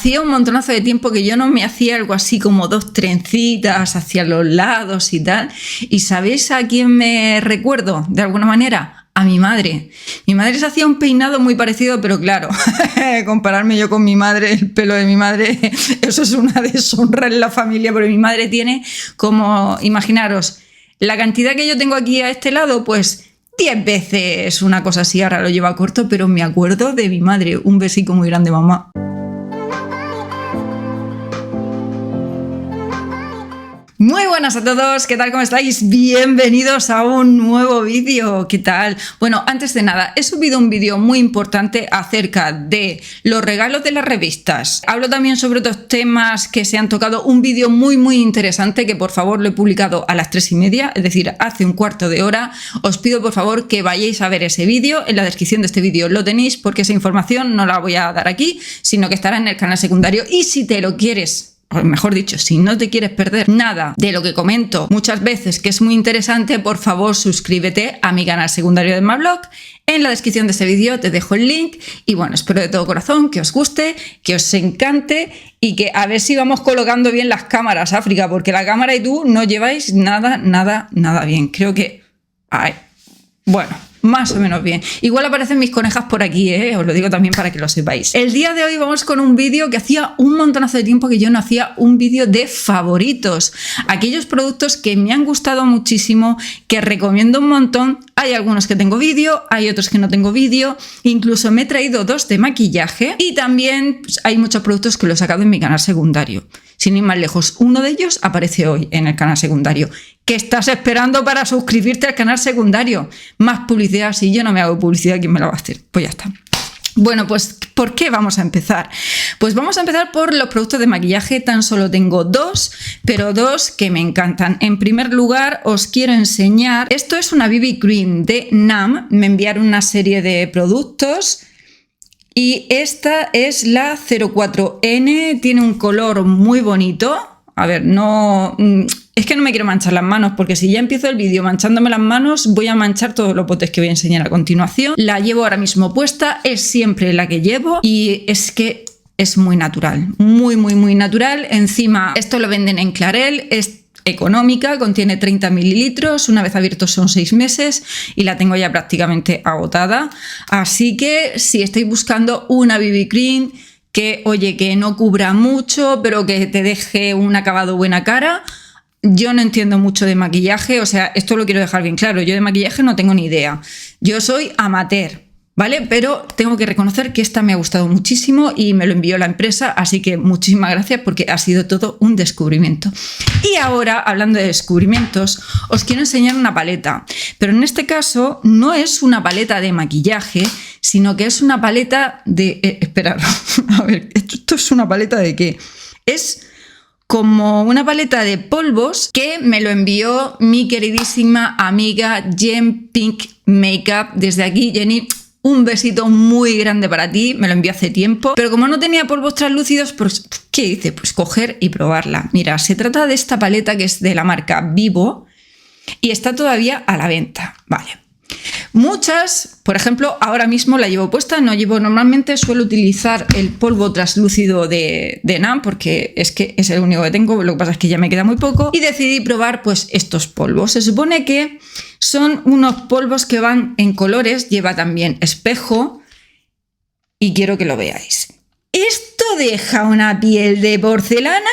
hacía un montonazo de tiempo que yo no me hacía algo así como 2 trencitas hacia los lados y tal. ¿Y sabéis a quién me recuerdo de alguna manera? A mi madre. Mi madre se hacía un peinado muy parecido, pero claro, compararme yo con mi madre, el pelo de mi madre, eso es una deshonra en la familia, porque mi madre tiene como, imaginaros, la cantidad que yo tengo aquí a este lado, pues 10 veces una cosa así, ahora lo lleva corto, pero me acuerdo de mi madre. Un besico muy grande, mamá. Muy buenas a todos, ¿qué tal? ¿Cómo estáis? Bienvenidos a un nuevo vídeo, ¿qué tal? Bueno, antes de nada, he subido un vídeo muy importante acerca de los regalos de las revistas. Hablo también sobre otros temas que se han tocado, un vídeo muy interesante que por favor lo he publicado a las 3:30, es decir, hace un cuarto de hora. Os pido por favor que vayáis a ver ese vídeo, en la descripción de este vídeo lo tenéis porque esa información no la voy a dar aquí, sino que estará en el canal secundario y si te lo quieres, o mejor dicho, si no te quieres perder nada de lo que comento muchas veces, que es muy interesante, por favor suscríbete a mi canal secundario de Mablog. En la descripción de este vídeo te dejo el link y bueno, espero de todo corazón que os guste, que os encante y que a ver si vamos colocando bien las cámaras, África, porque la cámara y tú no lleváis nada bien. Creo que... bueno, más o menos bien. Igual aparecen mis conejas por aquí, os lo digo también para que lo sepáis. El día de hoy vamos con un vídeo que hacía un montonazo de tiempo que yo no hacía un vídeo de favoritos. Aquellos productos que me han gustado muchísimo, que recomiendo un montón. Hay algunos que tengo vídeo, hay otros que no tengo vídeo. Incluso me he traído 2 de maquillaje y también pues, hay muchos productos que los he sacado en mi canal secundario. Sin ir más lejos, uno de ellos aparece hoy en el canal secundario. ¿Qué estás esperando para suscribirte al canal secundario? Más publicidad. Si yo no me hago publicidad, ¿quién me la va a hacer? Pues ya está. Bueno, pues ¿por qué vamos a empezar? Pues vamos a empezar por los productos de maquillaje. Tan solo tengo 2, pero 2 que me encantan. En primer lugar, os quiero enseñar. Esto es una BB Cream de NAM. Me enviaron una serie de productos. Y esta es la 04N, tiene un color muy bonito. A ver, no... Es que no me quiero manchar las manos, porque si ya empiezo el vídeo manchándome las manos, voy a manchar todos los botes que voy a enseñar a continuación. La llevo ahora mismo puesta, es siempre la que llevo y es que es muy natural, muy natural. Encima, esto lo venden en Clarel, es económica, contiene 30 mililitros, una vez abierto son 6 meses y la tengo ya prácticamente agotada. Así que si estáis buscando una BB Cream que, oye, que no cubra mucho, pero que te deje un acabado buena cara. Yo no entiendo mucho de maquillaje, o sea, esto lo quiero dejar bien claro, yo de maquillaje no tengo ni idea. Yo soy amateur, ¿vale? Pero tengo que reconocer que esta me ha gustado muchísimo y me lo envió la empresa, así que muchísimas gracias porque ha sido todo un descubrimiento. Y ahora, hablando de descubrimientos, os quiero enseñar una paleta, pero en este caso no es una paleta de maquillaje, sino que es una paleta de... esperad, a ver, ¿esto es una paleta de qué? Es como una paleta de polvos que me lo envió mi queridísima amiga Jen Pink Makeup. Desde aquí, Jenny, un besito muy grande para ti, me lo envió hace tiempo. Pero como no tenía polvos translúcidos, pues, ¿qué hice? Pues coger y probarla. Mira, se trata de esta paleta que es de la marca Vivo y está todavía a la venta, vale. Muchas, por ejemplo, ahora mismo la llevo puesta, no llevo normalmente, suelo utilizar el polvo translúcido de NAM porque es que es el único que tengo, lo que pasa es que ya me queda muy poco y decidí probar pues estos polvos. Se supone que son unos polvos que van en colores, lleva también espejo y quiero que lo veáis. Esto deja una piel de porcelana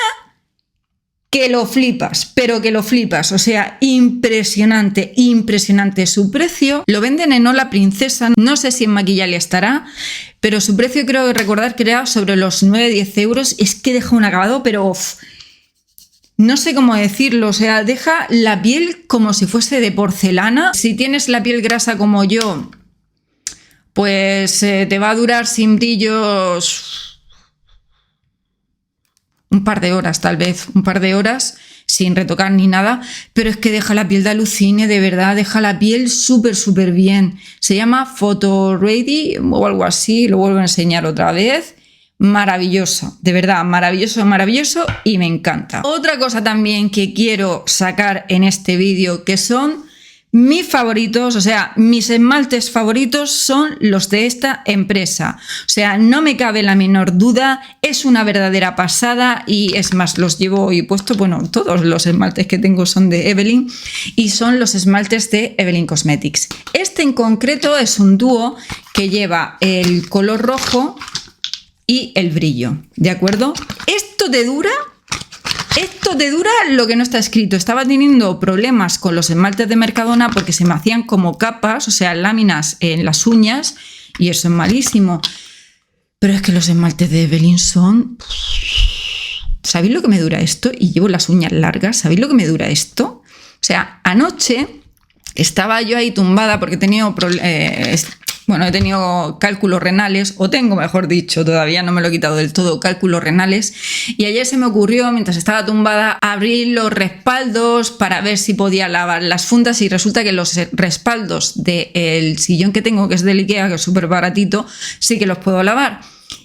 que lo flipas, pero que lo flipas, o sea, impresionante su precio. Lo venden en Hola Princesa, no sé si en Maquillalia estará, pero su precio creo que recordar que era sobre los 9-10 euros. Es que deja un acabado, pero no sé cómo decirlo, o sea, deja la piel como si fuese de porcelana. Si tienes la piel grasa como yo, pues te va a durar sin brillos un par de horas, tal vez, un par de horas sin retocar ni nada, pero es que deja la piel de alucine, de verdad, deja la piel súper bien. Se llama Photo Ready o algo así, lo vuelvo a enseñar otra vez. Maravilloso, de verdad, maravilloso y me encanta. Otra cosa también que quiero sacar en este vídeo que son Mis favoritos, o sea, mis esmaltes favoritos son los de esta empresa. O sea, no me cabe la menor duda, es una verdadera pasada y es más, los llevo hoy puesto, bueno, todos los esmaltes que tengo son de Evelyn y son los esmaltes de Evelyn Cosmetics. Este en concreto es un dúo que lleva el color rojo y el brillo, ¿de acuerdo? Esto te dura lo que no está escrito. Estaba teniendo problemas con los esmaltes de Mercadona porque se me hacían como capas, o sea, láminas en las uñas, y eso es malísimo. Pero es que los esmaltes de Evelyn son... ¿Sabéis lo que me dura esto? Y llevo las uñas largas. ¿Sabéis lo que me dura esto? O sea, anoche estaba yo ahí tumbada porque he tenido he tenido cálculos renales, o tengo, mejor dicho, todavía no me lo he quitado del todo, cálculos renales, y ayer se me ocurrió, mientras estaba tumbada, abrir los respaldos para ver si podía lavar las fundas, y resulta que los respaldos del sillón que tengo, que es del IKEA, que es súper baratito, sí que los puedo lavar.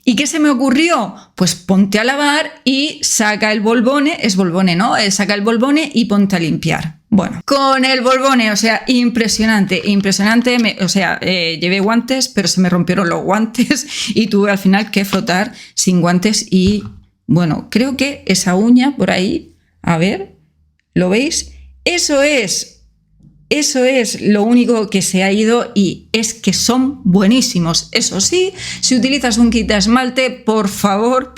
¿Y qué se me ocurrió? Pues ponte a lavar y saca el Volbone, es Volbone, ¿no? Saca el Volbone y ponte a limpiar. Bueno, con el Volbone, o sea, impresionante, llevé guantes, pero se me rompieron los guantes y tuve al final que frotar sin guantes y, bueno, creo que esa uña por ahí, a ver, ¿lo veis? Eso es lo único que se ha ido y es que son buenísimos. Eso sí, si utilizas un kit de esmalte, por favor,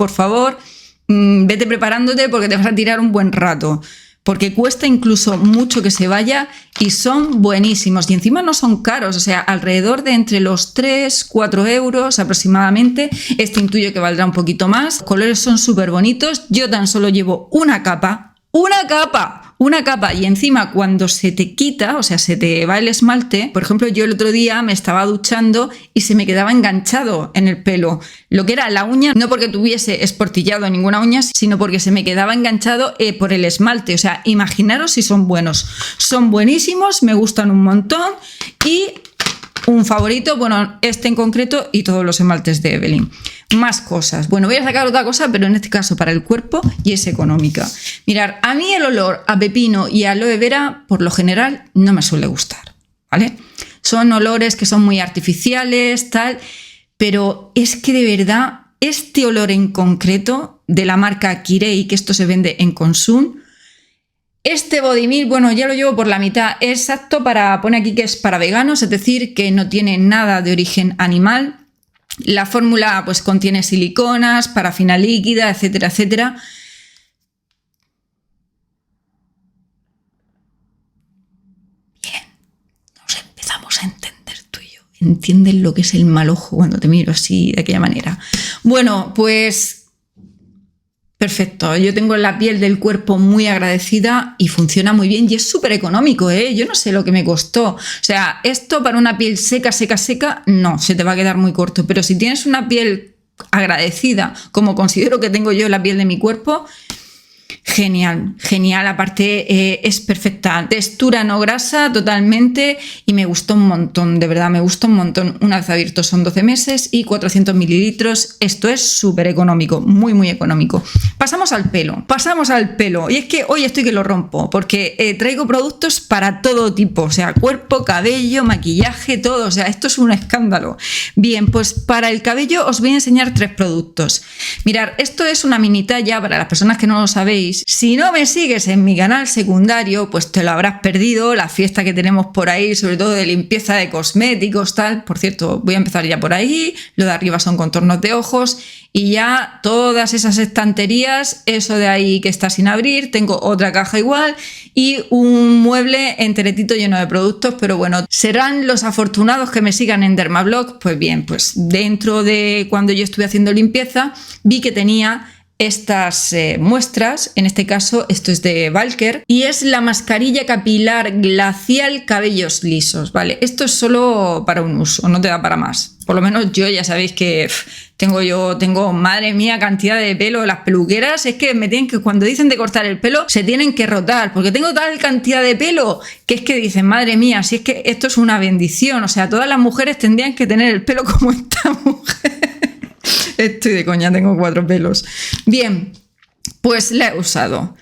vete preparándote porque te vas a tirar un buen rato. Porque cuesta incluso mucho que se vaya y son buenísimos. Y encima no son caros, o sea, alrededor de entre los 3-4 euros aproximadamente. Este intuyo que valdrá un poquito más. Los colores son súper bonitos. Yo tan solo llevo una capa y encima cuando se te quita, o sea, se te va el esmalte, por ejemplo, yo el otro día me estaba duchando y se me quedaba enganchado en el pelo, lo que era la uña, no porque tuviese esportillado ninguna uña, sino porque se me quedaba enganchado por el esmalte. O sea, imaginaros si son buenos, son buenísimos, me gustan un montón y un favorito, bueno, este en concreto y todos los esmaltes de Evelyn. Más cosas. Bueno, voy a sacar otra cosa, pero en este caso para el cuerpo y es económica. Mirad, a mí el olor a pepino y a aloe vera, por lo general, no me suele gustar, ¿vale? Son olores que son muy artificiales, tal, pero es que de verdad, este olor en concreto de la marca Kirei, que esto se vende en Consum, este Body Milk, bueno, ya lo llevo por la mitad, es apto para, pone aquí que es para veganos, es decir, que no tiene nada de origen animal. La fórmula pues contiene siliconas, parafina líquida, etcétera, etcétera. Bien, nos empezamos a entender tú y yo. ¿Entiendes lo que es el mal ojo cuando te miro así de aquella manera? Bueno, pues perfecto, yo tengo la piel del cuerpo muy agradecida y funciona muy bien y es súper económico, ¿eh? Yo no sé lo que me costó. O sea, esto para una piel seca, no, se te va a quedar muy corto. Pero si tienes una piel agradecida, como considero que tengo yo la piel de mi cuerpo, genial, genial. Aparte es perfecta, textura no grasa totalmente y me gustó un montón, de verdad me gustó un montón. Una vez abierto son 12 meses y 400 mililitros. Esto es súper económico, muy muy económico. Pasamos al pelo y es que hoy estoy que lo rompo porque traigo productos para todo tipo, o sea, cuerpo, cabello, maquillaje, todo, o sea, esto es un escándalo. Bien, pues para el cabello os voy a enseñar 3 productos. Mirad, esto es una mini talla para las personas que no lo sabéis. Si no me sigues en mi canal secundario, pues te lo habrás perdido, la fiesta que tenemos por ahí, sobre todo de limpieza de cosméticos, tal. Por cierto, voy a empezar ya por ahí, lo de arriba son contornos de ojos y ya todas esas estanterías, eso de ahí que está sin abrir, tengo otra caja igual y un mueble enteretito lleno de productos, pero bueno, serán los afortunados que me sigan en Dermablog. Pues bien, pues dentro de cuando yo estuve haciendo limpieza, vi que tenía estas muestras, en este caso esto es de Valker y es la mascarilla capilar glacial cabellos lisos, ¿vale? Esto es solo para un uso, no te da para más. Por lo menos yo ya sabéis que tengo, madre mía, cantidad de pelo. Las peluqueras es que me tienen que, cuando dicen de cortar el pelo, se tienen que rotar, porque tengo tal cantidad de pelo que es que dicen, madre mía, si es que esto es una bendición. O sea, todas las mujeres tendrían que tener el pelo como esta mujer. Estoy de coña, tengo 4 pelos. Bien, pues la he usado.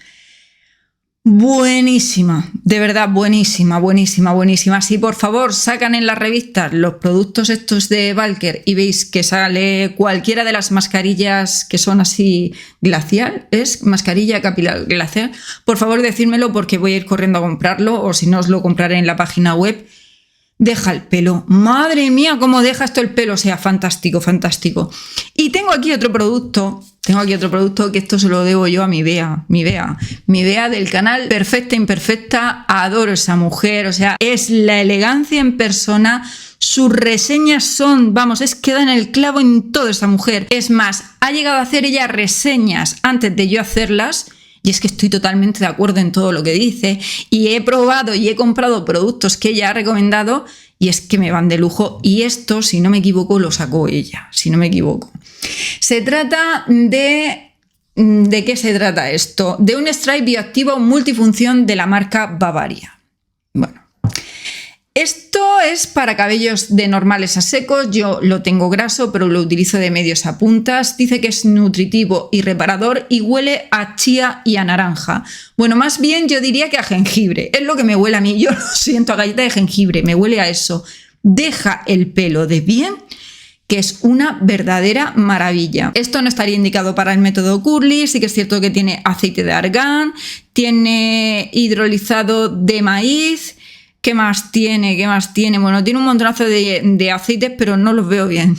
Buenísima, de verdad, buenísima, buenísima, buenísima. Si por favor sacan en las revistas los productos estos de Walker y veis que sale cualquiera de las mascarillas que son así glacial, es mascarilla capilar glacial, por favor decírmelo porque voy a ir corriendo a comprarlo, o si no os lo compraré en la página web. Deja el pelo, madre mía, cómo deja esto el pelo, o sea, fantástico, fantástico. Y tengo aquí otro producto que esto se lo debo yo a mi Bea del canal Perfecta Imperfecta. Adoro esa mujer, o sea, es la elegancia en persona. Sus reseñas son, vamos, es que dan el clavo en toda esa mujer. Es más, ha llegado a hacer ella reseñas antes de yo hacerlas. Y es que estoy totalmente de acuerdo en todo lo que dice, y he probado y he comprado productos que ella ha recomendado y es que me van de lujo. Y esto, si no me equivoco, lo sacó ella, si no me equivoco. Se trata de... ¿De qué se trata esto? De un spray bioactivo multifunción de la marca Bavaria. Bueno, esto es para cabellos de normales a secos. Yo lo tengo graso, pero lo utilizo de medios a puntas. Dice que es nutritivo y reparador y huele a chía y a naranja. Bueno, más bien yo diría que a jengibre. Es lo que me huele a mí. Yo lo siento, a galleta de jengibre. Me huele a eso. Deja el pelo de bien, que es una verdadera maravilla. Esto no estaría indicado para el método curly. Sí que es cierto que tiene aceite de argán, tiene hidrolizado de maíz. ¿Qué más tiene? ¿Qué más tiene? Bueno, tiene un montonazo de aceites, pero no los veo bien.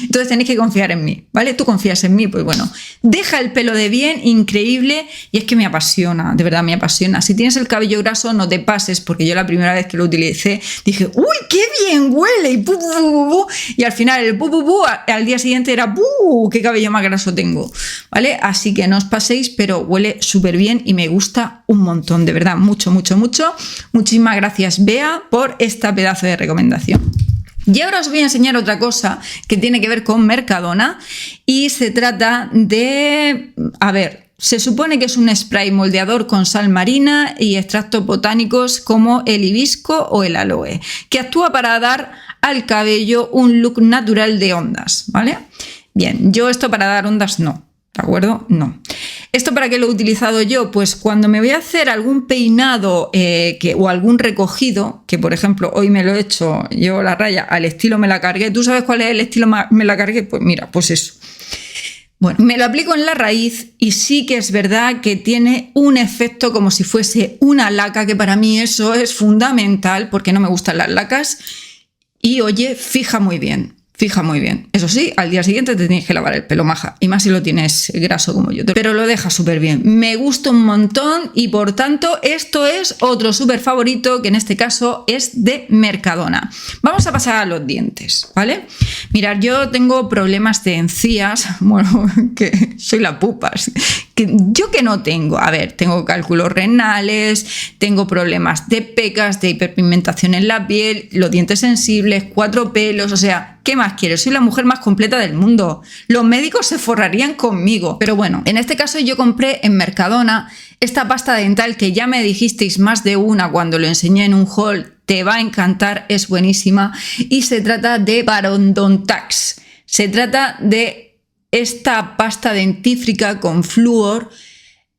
Entonces tenéis que confiar en mí, ¿vale? Tú confías en mí, pues bueno. Deja el pelo de bien, increíble, y es que me apasiona, de verdad me apasiona. Si tienes el cabello graso, no te pases, porque yo la primera vez que lo utilicé dije, ¡uy, qué bien huele! Y, pu, pu, pu, pu, y al final el pu, pu, pu, al día siguiente era, ¡pu! ¡Qué cabello más graso tengo! ¿Vale? Así que no os paséis, pero huele súper bien y me gusta un montón, de verdad, mucho, mucho, mucho. Muchísimas gracias, Bea, por esta pedazo de recomendación. Y ahora os voy a enseñar otra cosa que tiene que ver con Mercadona y se trata de... A ver, se supone que es un spray moldeador con sal marina y extractos botánicos como el hibisco o el aloe, que actúa para dar al cabello un look natural de ondas, ¿vale? Bien, yo esto para dar ondas no, ¿de acuerdo? No. ¿Esto para qué lo he utilizado yo? Pues cuando me voy a hacer algún peinado o algún recogido, que por ejemplo hoy me lo he hecho, llevo la raya al estilo me la cargué. ¿Tú sabes cuál es el estilo me la cargué? Pues mira, pues eso. Bueno, me lo aplico en la raíz y sí que es verdad que tiene un efecto como si fuese una laca, que para mí eso es fundamental porque no me gustan las lacas. Y oye, fija muy bien. Fija muy bien. Eso sí, al día siguiente te tienes que lavar el pelo, maja. Y más si lo tienes graso como yo. Pero lo deja súper bien. Me gusta un montón y por tanto esto es otro súper favorito que en este caso es de Mercadona. Vamos a pasar a los dientes, ¿vale? Mirad, yo tengo problemas de encías. Bueno, que soy la pupas. Yo que no tengo. A ver, tengo cálculos renales, tengo problemas de pecas, de hiperpigmentación en la piel, los dientes sensibles, 4 pelos, o sea... ¿Qué más quieres? Soy la mujer más completa del mundo. Los médicos se forrarían conmigo. Pero bueno, en este caso yo compré en Mercadona esta pasta dental que ya me dijisteis más de una cuando lo enseñé en un haul. Te va a encantar, es buenísima. Y se trata de Parodontax. Se trata de esta pasta dentífrica con flúor.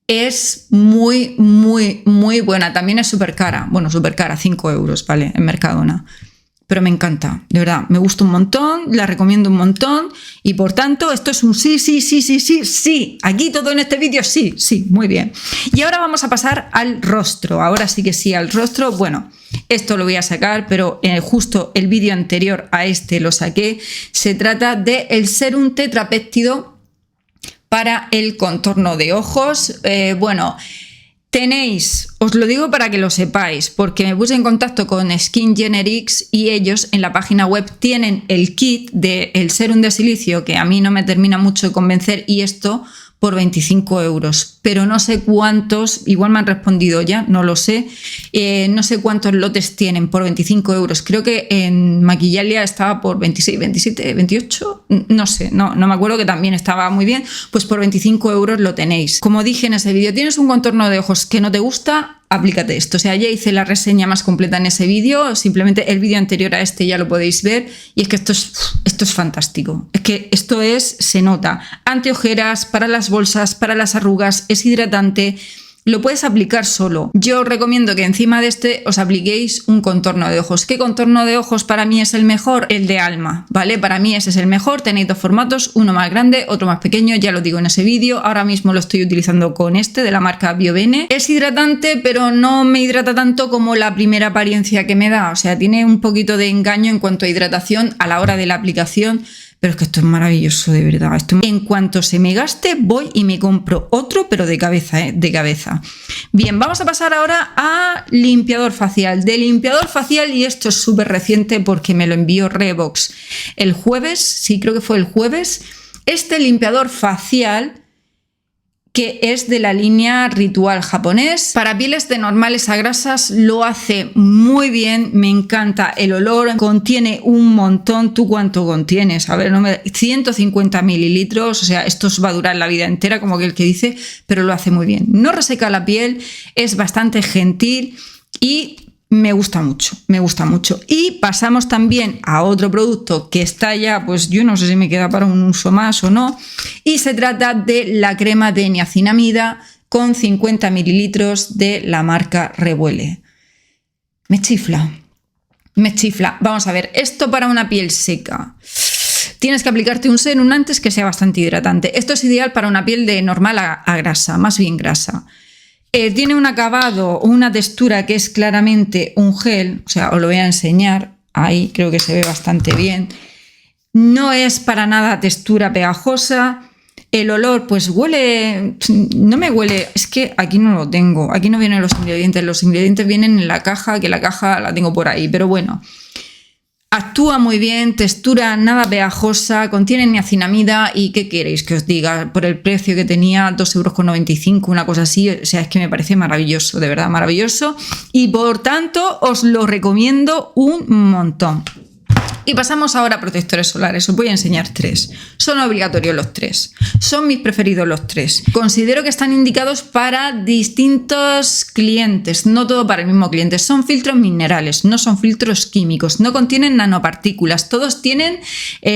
Es muy, muy, muy buena. También es súper cara. Bueno, súper cara, 5 euros, ¿vale? En Mercadona. Pero me encanta, de verdad, me gusta un montón, la recomiendo un montón y por tanto esto es un sí, sí, sí, sí, sí, sí. Aquí todo en este vídeo sí, sí, muy bien. Y ahora vamos a pasar al rostro, ahora sí que sí, al rostro. Bueno, esto lo voy a sacar, pero justo el vídeo anterior a este lo saqué. Se trata del Serum Tetrapéptido para el contorno de ojos. Bueno... Tenéis, os lo digo para que lo sepáis, porque me puse en contacto con Skin Generics y ellos en la página web tienen el kit del serum de silicio, que a mí no me termina mucho de convencer, y esto por 25 euros. Pero no sé cuántos, igual me han respondido ya, no lo sé, no sé cuántos lotes tienen por 25 euros. Creo que en Maquillalia estaba por 26, 27, 28, no sé, no me acuerdo, que también estaba muy bien. Pues por 25 euros lo tenéis. Como dije en ese vídeo, tienes un contorno de ojos que no te gusta, aplícate esto. O sea, ya hice la reseña más completa en ese vídeo, simplemente el vídeo anterior a este ya lo podéis ver, y es que esto es fantástico. Es que esto se nota. Antiojeras, para las bolsas, para las arrugas, es hidratante. lo puedes aplicar solo. Yo os recomiendo que encima de este os apliquéis un contorno de ojos. ¿Qué contorno de ojos para mí es el mejor? El de Alma, ¿vale? Para mí ese es el mejor. Tenéis dos formatos, uno más grande, otro más pequeño, ya lo digo en ese vídeo. Ahora mismo lo estoy utilizando con este de la marca Biovene. Es hidratante, pero no me hidrata tanto como la primera apariencia que me da. O sea, tiene un poquito de engaño en cuanto a hidratación a la hora de la aplicación. Pero es que esto es maravilloso, de verdad. En cuanto se me gaste, voy y me compro otro, pero de cabeza, de cabeza. Bien, vamos a pasar ahora a limpiador facial. De limpiador facial, y esto es súper reciente porque me lo envió Revox el jueves, sí, creo que fue el jueves. Este limpiador facial, que es de la línea Ritual japonés. Para pieles de normales a grasas lo hace muy bien, me encanta el olor, contiene un montón. ¿Tú cuánto contienes? A ver, 150 mililitros, o sea, esto os va a durar la vida entera, como aquel que dice, pero lo hace muy bien. No reseca la piel, es bastante gentil y me gusta mucho, me gusta mucho. Y pasamos también a otro producto que está ya, pues yo no sé si me queda para un uso más o no, y se trata de la crema de niacinamida con 50 mililitros de la marca Revuele. Me chifla, me chifla. Vamos a ver, esto para una piel seca. Tienes que aplicarte un serum antes que sea bastante hidratante. Esto es ideal para una piel de normal a grasa, más bien grasa. Tiene un acabado, una textura que es claramente un gel, o sea, os lo voy a enseñar, ahí creo que se ve bastante bien. No es para nada textura pegajosa. El olor, pues huele, no me huele, es que aquí no lo tengo, aquí no vienen los ingredientes vienen en la caja, que la caja la tengo por ahí, pero bueno. Actúa muy bien, textura nada pegajosa, contiene niacinamida y ¿qué queréis que os diga? Por el precio que tenía, 2,95 €, una cosa así, o sea, es que me parece maravilloso, de verdad maravilloso, y por tanto os lo recomiendo un montón. Y pasamos ahora a protectores solares. Os voy a enseñar 3. Son obligatorios los 3. Son mis preferidos los 3. Considero que están indicados para distintos clientes, no todo para el mismo cliente. Son filtros minerales, no son filtros químicos, no contienen nanopartículas. Todos tienen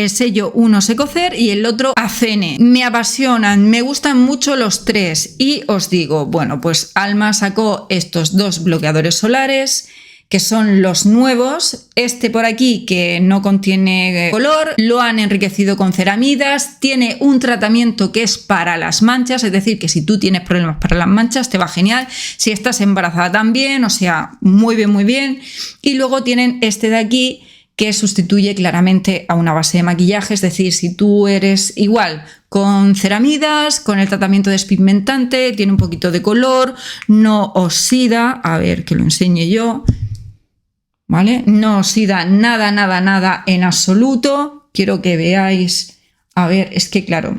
sello, uno Secocer y el otro ACN. Me apasionan, me gustan mucho los 3. Y os digo, bueno, pues Alma sacó estos 2 bloqueadores solares, que son los nuevos. Este por aquí, que no contiene color, lo han enriquecido con ceramidas, tiene un tratamiento que es para las manchas, es decir, que si tú tienes problemas para las manchas te va genial, si estás embarazada también, o sea, muy bien, muy bien. Y luego tienen este de aquí, que sustituye claramente a una base de maquillaje, es decir, si tú eres igual con ceramidas, con el tratamiento despigmentante, tiene un poquito de color, no oxida, a ver que lo enseñe yo, ¿vale? No oxida nada, nada, nada en absoluto. Quiero que veáis, a ver, es que claro,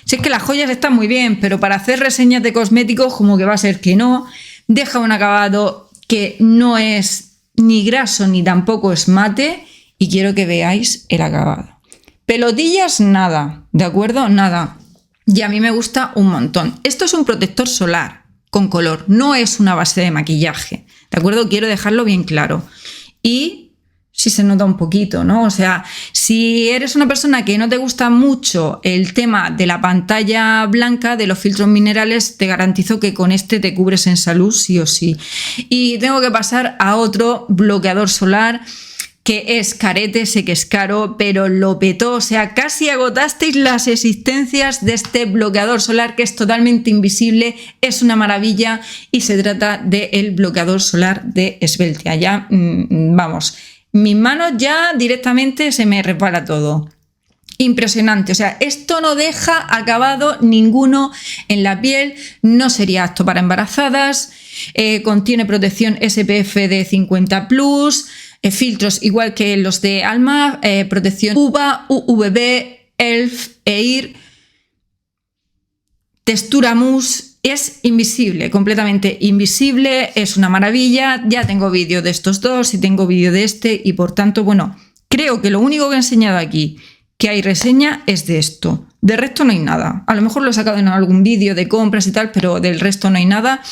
si es que las joyas están muy bien, pero para hacer reseñas de cosméticos como que va a ser que no, deja un acabado que no es ni graso ni tampoco es mate, y quiero que veáis el acabado. Pelotillas, nada, ¿de acuerdo? Nada. Y a mí me gusta un montón. Esto es un protector solar con color, no es una base de maquillaje, ¿de acuerdo? Quiero dejarlo bien claro. Y si se nota un poquito, ¿no? O sea, si eres una persona que no te gusta mucho el tema de la pantalla blanca, de los filtros minerales, te garantizo que con este te cubres en salud sí o sí. Y tengo que pasar a otro bloqueador solar, que es carete, sé que es caro, pero lo petó, o sea, casi agotasteis las existencias de este bloqueador solar que es totalmente invisible, es una maravilla, y se trata del bloqueador solar de Sveltia. Ya, vamos, mis manos ya directamente se me resbala todo. Impresionante, o sea, esto no deja acabado ninguno en la piel, no sería apto para embarazadas, contiene protección SPF de 50+, filtros igual que los de Alma, protección UVA, UVB, ELF, EIR, textura mousse, es invisible, completamente invisible, es una maravilla. Ya tengo vídeo de estos dos y tengo vídeo de este, y por tanto, bueno, creo que lo único que he enseñado aquí que hay reseña es de esto. De resto no hay nada. A lo mejor lo he sacado en algún vídeo de compras y tal, pero del resto no hay nada.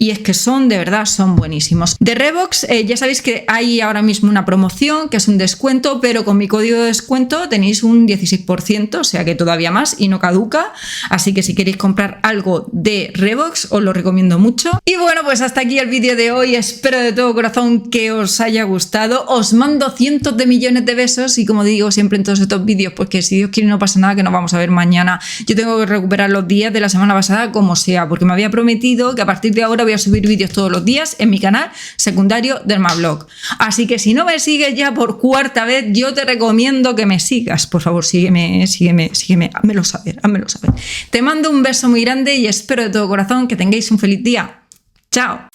y es que son, de verdad, son buenísimos. De Revox, ya sabéis que hay ahora mismo una promoción que es un descuento, pero con mi código de descuento tenéis un 16%, o sea que todavía más y no caduca, así que si queréis comprar algo de Revox os lo recomiendo mucho. Y bueno, pues hasta aquí el vídeo de hoy, espero de todo corazón que os haya gustado, os mando cientos de millones de besos y como digo siempre en todos estos vídeos, porque si Dios quiere no pasa nada, que nos vamos a ver mañana. Yo tengo que recuperar los días de la semana pasada como sea, porque me había prometido que a partir de ahora voy a subir vídeos todos los días en mi canal secundario Dermablog. Así que si no me sigues ya por cuarta vez, yo te recomiendo que me sigas. Por favor, sígueme, házmelo saber, házmelo saber. Te mando un beso muy grande y espero de todo corazón que tengáis un feliz día. ¡Chao!